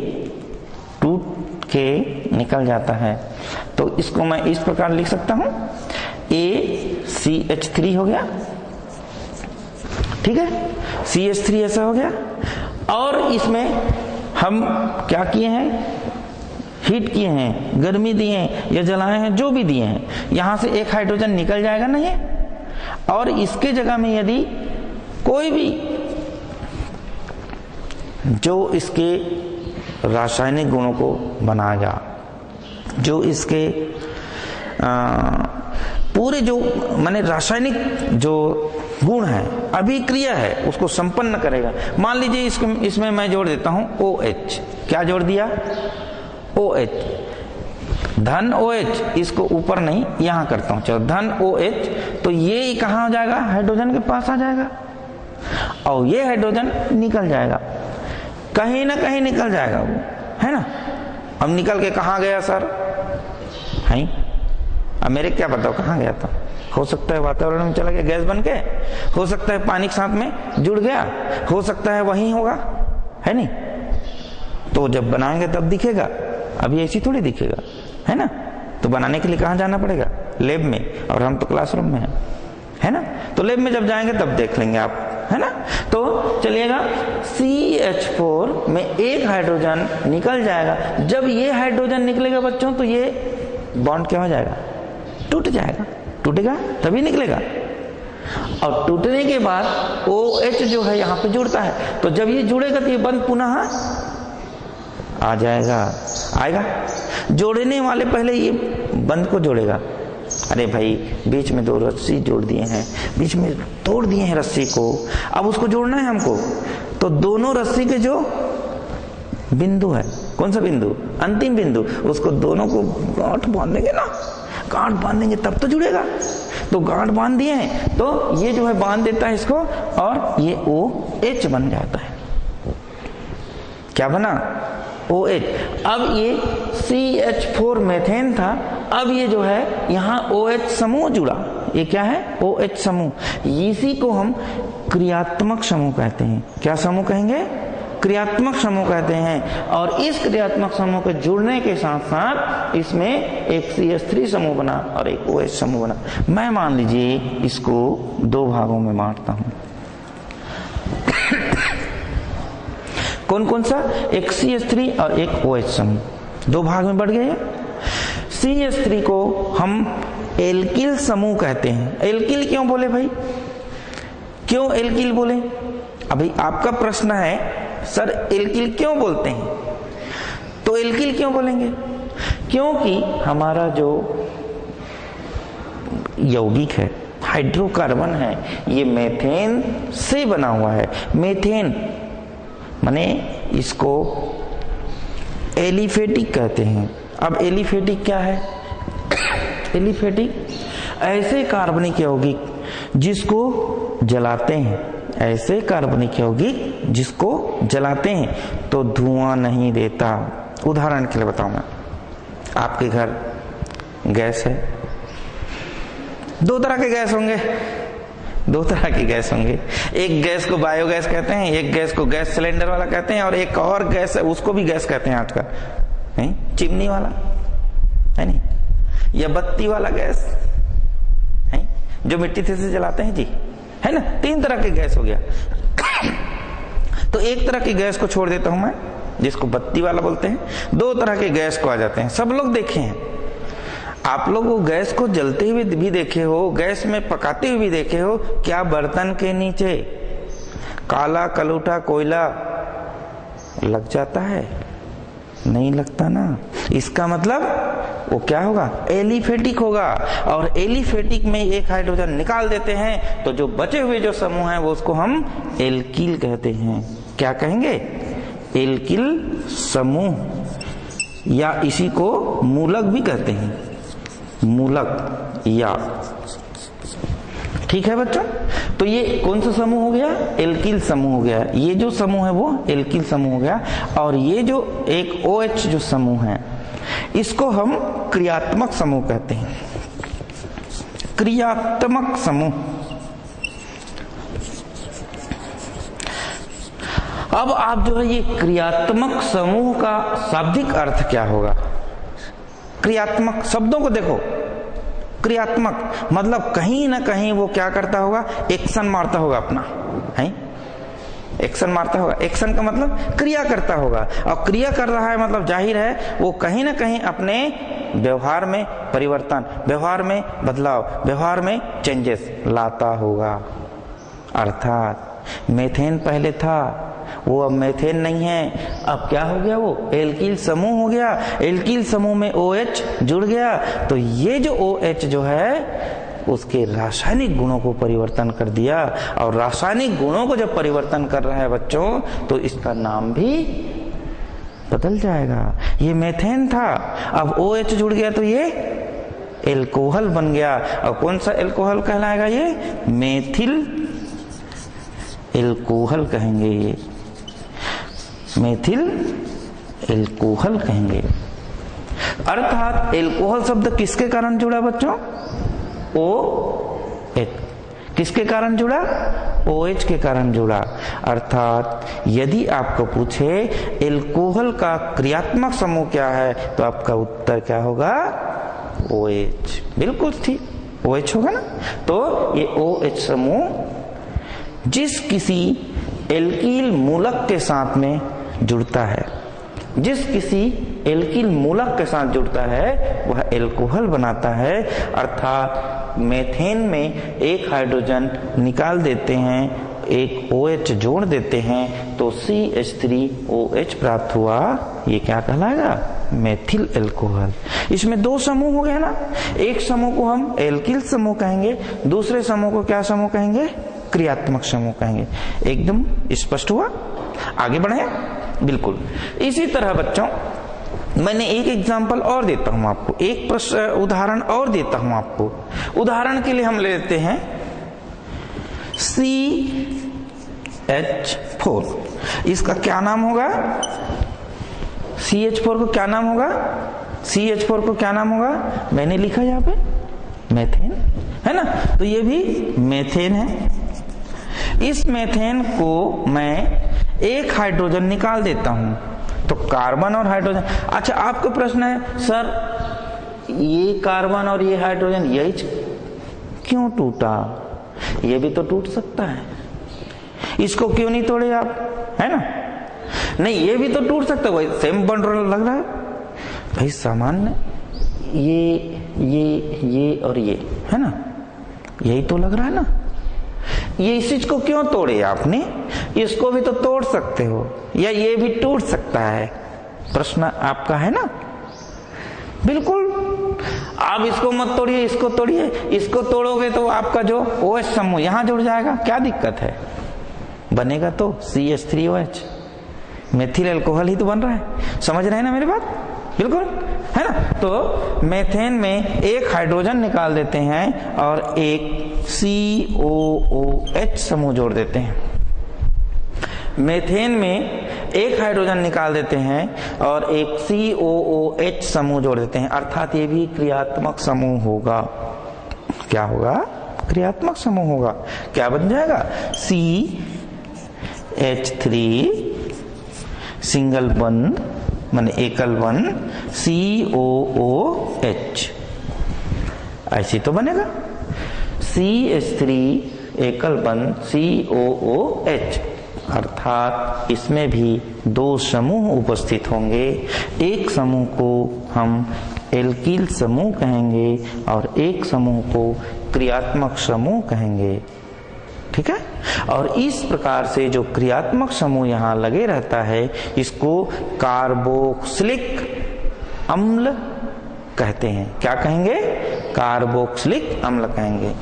टूट के निकल जाता है। तो इसको मैं इस प्रकार लिख सकता हूं, ACH3 हो गया, ठीक है? CH3 ऐसा हो गया। और इसमें हम क्या किए हैं? हीट किए हैं, गर्मी दिए हैं, या जलाए हैं, जो भी दिए हैं, यहां से एक हाइड्रोजन निकल जाएगा ना ये। और इसके जगह में यदि कोई भी जो इसके रासायनिक गुणों को बनाएगा, जो इसके पूरे जो माने रासायनिक जो गुण है, अभिक्रिया है, उसको संपन्न करेगा। मान लीजिए इसमें मैं जोड़ देता हूं OH। क्या जोड़ दिया? OH, धन OH। इसको ऊपर नहीं यहां करता हूं, चलो धन OH। तो ये कहां हो जाएगा? हाइड्रोजन के पास आ जाएगा, और ये हाइड्रोजन निकल जाएगा, कहीं ना कहीं निकल जाएगा वो, है ना? अब निकल के कहां गया सर? है अब मेरे क्या बताओ कहां गया था? हो सकता है वातावरण में चला गया गैस बन के, हो सकता है पानी के साथ में जुड़ गया, हो सकता है वहीं होगा, है नहीं? तो जब बनाएंगे तब दिखेगा, अभी ऐसी थोड़ी दिखेगा, है ना? तो बनाने के लिए कहां जाना पड़ेगा? लैब में, और हम तो क्लासरूम में है ना? तो लैब में जब जाएंगे तब देख लेंगे आप, है ना? तो चलिएगा, CH4 में एक हाइड्रोजन निकल जाएगा। जब ये हाइड्रोजन निकलेगा बच्चों तो ये बॉन्ड क्या हो जाएगा? टूट जाएगा। टूटेगा तभी निकलेगा, और टूटने के बाद OH जो है यहाँ पे जुड़ता है। तो जब ये जुड़ेगा तो ये बंध पुनः आ जाएगा, आएगा। जोड़ने वाले पहले ये बंध को जोड़ेगा। अरे भाई बीच में दो रस्सी जोड़ दिए हैं, बीच में तोड़ दिए हैं रस्सी को, अब उसको जोड़ना है हमको। तो दोनों रस्सी के जो बिंदु है, कौन सा बिंदु? अंतिम बिंदु, उसको दोनों को गांठ बांध देंगे ना, गांठ बांध देंगे तब तो जुड़ेगा। तो गांठ बांध दिए हैं तो ये जो है बांध देता है इसको, और ये OH बन जाता है। क्या बना? OH। अब ये CH4 मेथेन था, अब ये जो है यहाँ OH समूह जुड़ा, ये क्या है OH समूह, इसी को हम क्रियात्मक समूह कहते हैं। क्या समूह कहेंगे? क्रियात्मक समूह कहते हैं। और इस क्रियात्मक समूह के जुड़ने के साथ साथ इसमें एक CH3 समूह बना और एक OH समूह बना। मैं मान लीजिए इसको दो भागों में बांटता हूं। कौन कौन सा? एक CH3 और एक OH समूह, दो भाग में बढ़ गए। CH3 को हम एल्किल समूह कहते हैं। एल्किल क्यों बोले भाई? क्यों एल्किल बोले? अभी आपका प्रश्न है सर एल्किल क्यों बोलते हैं? तो एल्किल क्यों बोलेंगे? क्योंकि हमारा जो यौगिक है, हाइड्रोकार्बन है, ये मेथेन से बना हुआ है। मेथेन माने इसको एलिफेटिक कहते हैं। अब एलिफेटिक क्या है? एलिफेटिक ऐसे कार्बनिक यौगिक जिसको जलाते हैं, ऐसे कार्बनिक यौगिक जिसको जलाते हैं तो धुआं नहीं देता। उदाहरण के लिए बताऊं मैं, आपके घर गैस है, दो तरह के गैस होंगे, दो तरह की गैस होंगे। एक गैस को बायोगैस कहते हैं, एक गैस को गैस सिलेंडर वाला कहते हैं, और एक और गैस है उसको भी गैस कहते हैं आजकल, नहीं चिमनी वाला है नहीं, या बत्ती वाला गैस है जो मिट्टी से जलाते हैं जी, है ना। तीन तरह के गैस हो गया। तो एक तरह की गैस को छोड़ देता हूं मैं जिसको बत्ती वाला बोलते हैं, दो तरह के गैस को आ जाते हैं। सब लोग देखे हैं, आप लोग वो गैस को जलते हुए भी देखे हो, गैस में पकाते हुए भी देखे हो। क्या बर्तन के नीचे काला कलूटा कोयला लग जाता है? नहीं लगता ना। इसका मतलब वो क्या होगा? एलिफेटिक होगा। और एलिफेटिक में एक हाइड्रोजन निकाल देते हैं तो जो बचे हुए जो समूह हैं वो उसको हम एल्किल कहते हैं। क्या कहेंगे? एल्किल समूह, या इसी को मूलक भी कहते हैं, मूलक या। ठीक है बच्चों, तो ये कौन सा समूह हो गया? एल्किल समूह हो गया। ये जो समूह है वो एल्किल समूह हो गया। और ये जो एक OH जो समूह है इसको हम क्रियात्मक समूह कहते हैं। क्रियात्मक समूह। अब आप जो है ये क्रियात्मक समूह का शाब्दिक अर्थ क्या होगा? क्रियात्मक शब्दों को देखो, क्रियात्मक मतलब कहीं ना कहीं वो क्या करता होगा? एक्शन मारता होगा अपना, है एक्शन मारता होगा। एक्शन का मतलब क्रिया करता होगा, और क्रिया कर रहा है मतलब जाहिर है वो कहीं ना कहीं अपने व्यवहार में परिवर्तन, व्यवहार में बदलाव, व्यवहार में चेंजेस लाता होगा। अर्थात मेथेन पहले था, वो अब मेथेन नहीं है, अब क्या हो गया? वो एल्किल समूह हो गया। एल्किल समूह में OH जुड़ गया, तो ये जो OH जो है उसके रासायनिक गुणों को परिवर्तन कर दिया। और रासायनिक गुणों को जब परिवर्तन कर रहा है बच्चों, तो इसका नाम भी बदल जाएगा। ये मेथेन था, अब OH जुड़ गया तो ये एल्कोहल बन गया। और कौन सा एल्कोहल कहलाएगा? ये मेथिल एल्कोहल कहेंगे, ये मेथिल एल्कोहल कहेंगे। अर्थात एल्कोहल शब्द किसके कारण जुड़ा बच्चों? OH। किसके कारण जुड़ा? OH के कारण जुड़ा। अर्थात यदि आपको पूछे एल्कोहल का क्रियात्मक समूह क्या है, तो आपका उत्तर क्या होगा? OH। बिल्कुल ठीक, OH होगा ना। तो ये OH समूह जिस किसी एल्किल मूलक के साथ में जुड़ता है, जिस किसी एल्किल मूलक के साथ जुड़ता है वह एल्कोहल बनाता है। अर्थात मेथेन में एक हाइड्रोजन निकाल देते हैं, एक OH जोड़ देते हैं, तो CH3OH प्राप्त हुआ। ये क्या कहलाएगा? Methyl alcohol. इसमें दो समूह हो गए ना। एक समूह को हम एल्किल समूह कहेंगे, दूसरे समूह को क्या समूह कहेंगे? क्रियात्मक समूह कहेंगे। एकदम स्पष्ट हुआ? आगे बढ़े। बिल्कुल इसी तरह बच्चों मैंने एक एग्जाम्पल और देता हूं आपको, एक प्रश्न उदाहरण और देता हूं आपको। उदाहरण के लिए हम लेते हैं CH4। इसका क्या नाम होगा? CH4 को क्या नाम होगा? CH4 को क्या नाम होगा? मैंने लिखा यहाँ पे मेथेन, है ना। तो ये भी मेथेन है। इस मेथेन को मैं एक हाइड्रोजन निकाल देता हूं, तो कार्बन और हाइड्रोजन। अच्छा, आपको प्रश्न है सर ये कार्बन और ये हाइड्रोजन यही क्यों टूटा? ये भी तो टूट सकता है, इसको क्यों नहीं तोड़े आप, है ना? नहीं, ये भी तो टूट सकता है, वही सेम बॉन्ड लग रहा है भाई, सामान्य ये और ये, है ना, यही तो लग रहा है ना। ये इस चीज को क्यों तोड़े आपने? इसको भी तो तोड़ सकते हो, या ये भी टूट सकता है। प्रश्न आपका है ना, बिल्कुल। आप इसको मत तोड़िए, इसको तोड़िए। इसको तोड़ोगे तो आपका जो OH समूह यहां जुड़ जाएगा, क्या दिक्कत है? बनेगा तो CH3OH, मेथिल अल्कोहल ही तो बन रहा है। समझ रहे हैं ना मेरी बात? बिल्कुल, है ना। तो मेथेन में एक हाइड्रोजन निकाल देते हैं और एक COOH समूह जोड़ देते हैं। मेथेन में एक हाइड्रोजन निकाल देते हैं और एक COOH समूह जोड़ देते हैं, अर्थात ये भी क्रियात्मक समूह होगा। क्या होगा? क्रियात्मक समूह होगा। क्या बन जाएगा? CH3 सिंगल बंध माने एकल बंध COOH, ऐसी तो बनेगा। CH3 एकल बंध COOH, अर्थात इसमें भी दो समूह उपस्थित होंगे। एक समूह को हम एल्किल समूह कहेंगे और एक समूह को क्रियात्मक समूह कहेंगे, ठीक है। और इस प्रकार से जो क्रियात्मक समूह यहां लगे रहता है, इसको कार्बोक्सिलिक अम्ल कहते हैं। क्या कहेंगे? कार्बोक्सिलिक अम्ल कहेंगे।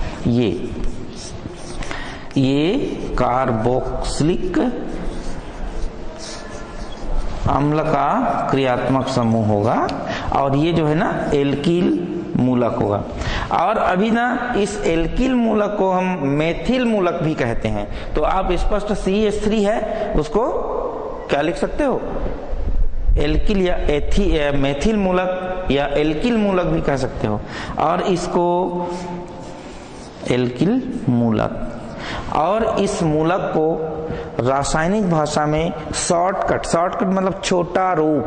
ये कार्बोक्सिलिक अम्ल का क्रियात्मक समूह होगा और ये जो है ना एल्किल मूलक होगा। और अभी ना इस एल्किल मूलक को हम मेथिल मूलक भी कहते हैं। तो आप स्पष्ट CH3 है उसको क्या लिख सकते हो? एल्किल या मेथिल मूलक या एल्किल मूलक भी कह सकते हो। और इसको एल्किल मूलक, और इस मूलक को रासायनिक भाषा में शॉर्टकट मतलब छोटा रूप।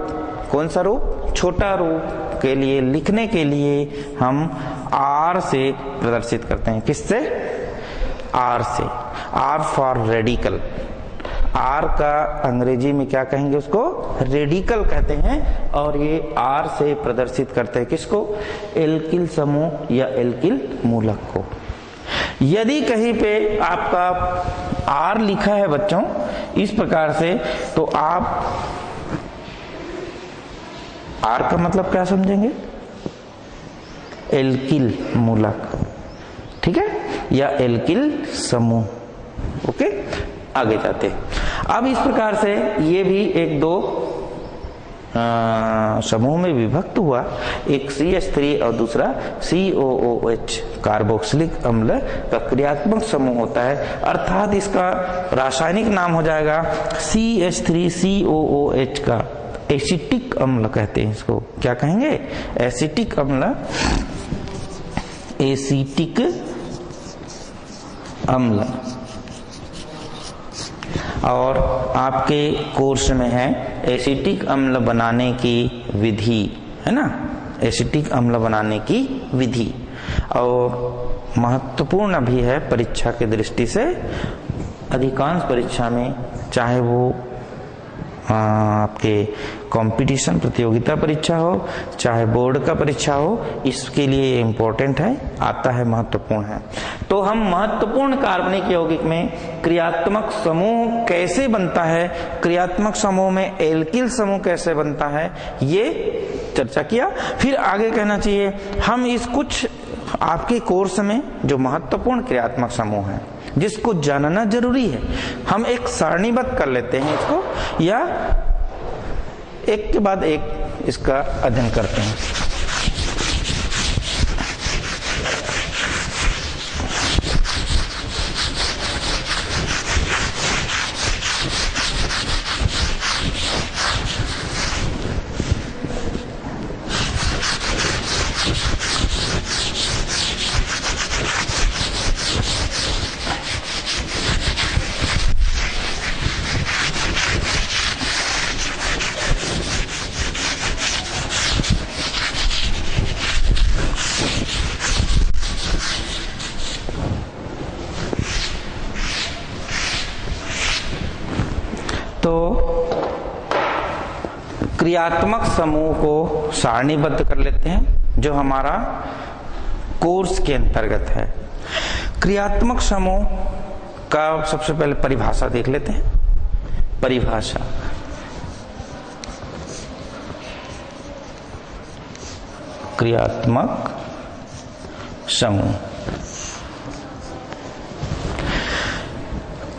कौन सा रूप? छोटा रूप के लिए लिखने के लिए हम R से प्रदर्शित करते हैं। किससे? R से। R for radical. R का अंग्रेजी में क्या कहेंगे? उसको रेडिकल कहते हैं। और ये R से प्रदर्शित करते हैं किसको? एल्किल समूह या एल्किल मूलक को। यदि कहीं पे आपका R लिखा है बच्चों इस प्रकार से, तो आप R का मतलब क्या समझेंगे? एल्किल मूलक, ठीक है, या एल्किल समूह। ओके, आगे जाते हैं। अब इस प्रकार से ये भी एक दो समूह में विभक्त हुआ, एक CH3 और दूसरा COOH, कार्बोक्सिलिक अम्ल का क्रियात्मक समूह होता है। अर्थात इसका रासायनिक नाम हो जाएगा CH3COOH का एसिटिक अम्ल कहते हैं इसको। क्या कहेंगे? एसिटिक अम्ल, एसिटिक अम्ल। और आपके कोर्स में है एसिटिक अम्ल बनाने की विधि, है ना, एसिटिक अम्ल बनाने की विधि। और महत्वपूर्ण भी है परीक्षा की दृष्टि से। अधिकांश परीक्षा में, चाहे वो आपके कंपटीशन प्रतियोगिता परीक्षा हो, चाहे बोर्ड का परीक्षा हो, इसके लिए इम्पोर्टेंट है, आता है, महत्वपूर्ण है। तो हम महत्वपूर्ण कार्बनिक यौगिक में क्रियात्मक समूह कैसे बनता है, क्रियात्मक समूह में एल्किल समूह कैसे बनता है, ये चर्चा किया। फिर आगे कहना चाहिए हम इस कुछ आपके कोर्स में जो महत्वपूर्ण क्रियात्मक समूह है जिसको जानना जरूरी है, हम एक सारणीबद्ध कर लेते हैं इसको, या एक के बाद एक इसका अध्ययन करते हैं। क्रियात्मक समूह को सारणीबद्ध कर लेते हैं जो हमारा कोर्स के अंतर्गत है। क्रियात्मक समूह का सबसे पहले परिभाषा देख लेते हैं। परिभाषा, क्रियात्मक समूह।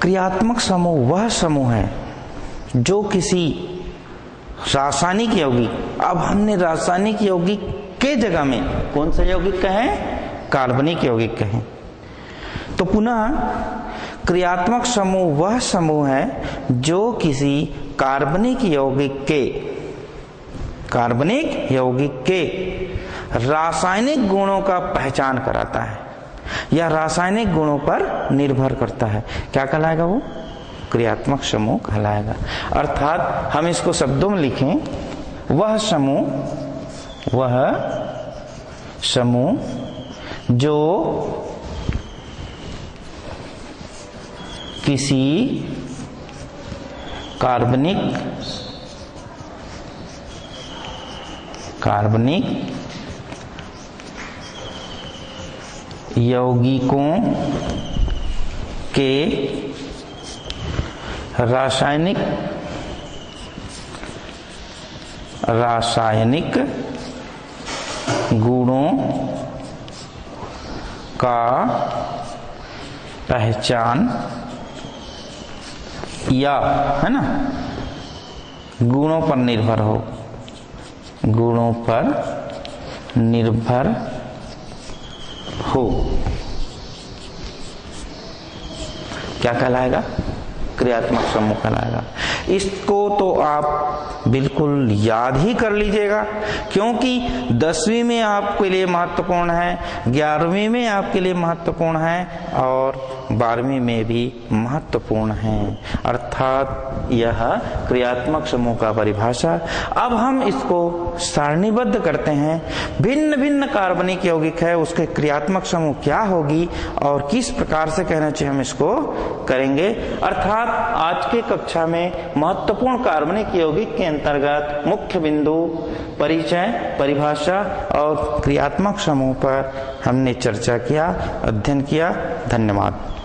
क्रियात्मक समूह वह समूह है जो किसी रासायनिक यौगिक, अब हमने रासायनिक यौगिक के जगह में कौन सा यौगिक कहें? कार्बनिक यौगिक कहें। तो पुनः क्रियात्मक समूह वह समूह है जो किसी कार्बनिक यौगिक के रासायनिक गुणों का पहचान कराता है या रासायनिक गुणों पर निर्भर करता है। क्या कहलाएगा? वो क्रियात्मक समूह कहलाएगा। अर्थात हम इसको शब्दों में लिखें, वह समूह जो किसी कार्बनिक यौगिकों के रासायनिक गुणों का पहचान या, है ना, गुणों पर निर्भर हो, क्या कहलाएगा? क्रियात्मक समूह कहलाएगा। इसको तो आप बिल्कुल याद ही कर लीजिएगा, क्योंकि 10वीं में आपके लिए महत्वपूर्ण है, 11वीं में आपके लिए महत्वपूर्ण है और 12वीं में भी महत्वपूर्ण है। अर्थात यह क्रियात्मक समूह का परिभाषा। अब हम इसको सारणीबद्ध करते हैं। भिन्न भिन्न कार्बनिक यौगिक है, उसके क्रियात्मक समूह क्या होगी और किस प्रकार से कहना चाहिए, हम इसको करेंगे। अर्थात आज के कक्षा में महत्वपूर्ण कार्बनिक यौगिक के अंतर्गत मुख्य बिंदु, परिचय, परिभाषा और क्रियात्मक समूह पर हमने चर्चा किया, अध्ययन किया। धन्यवाद।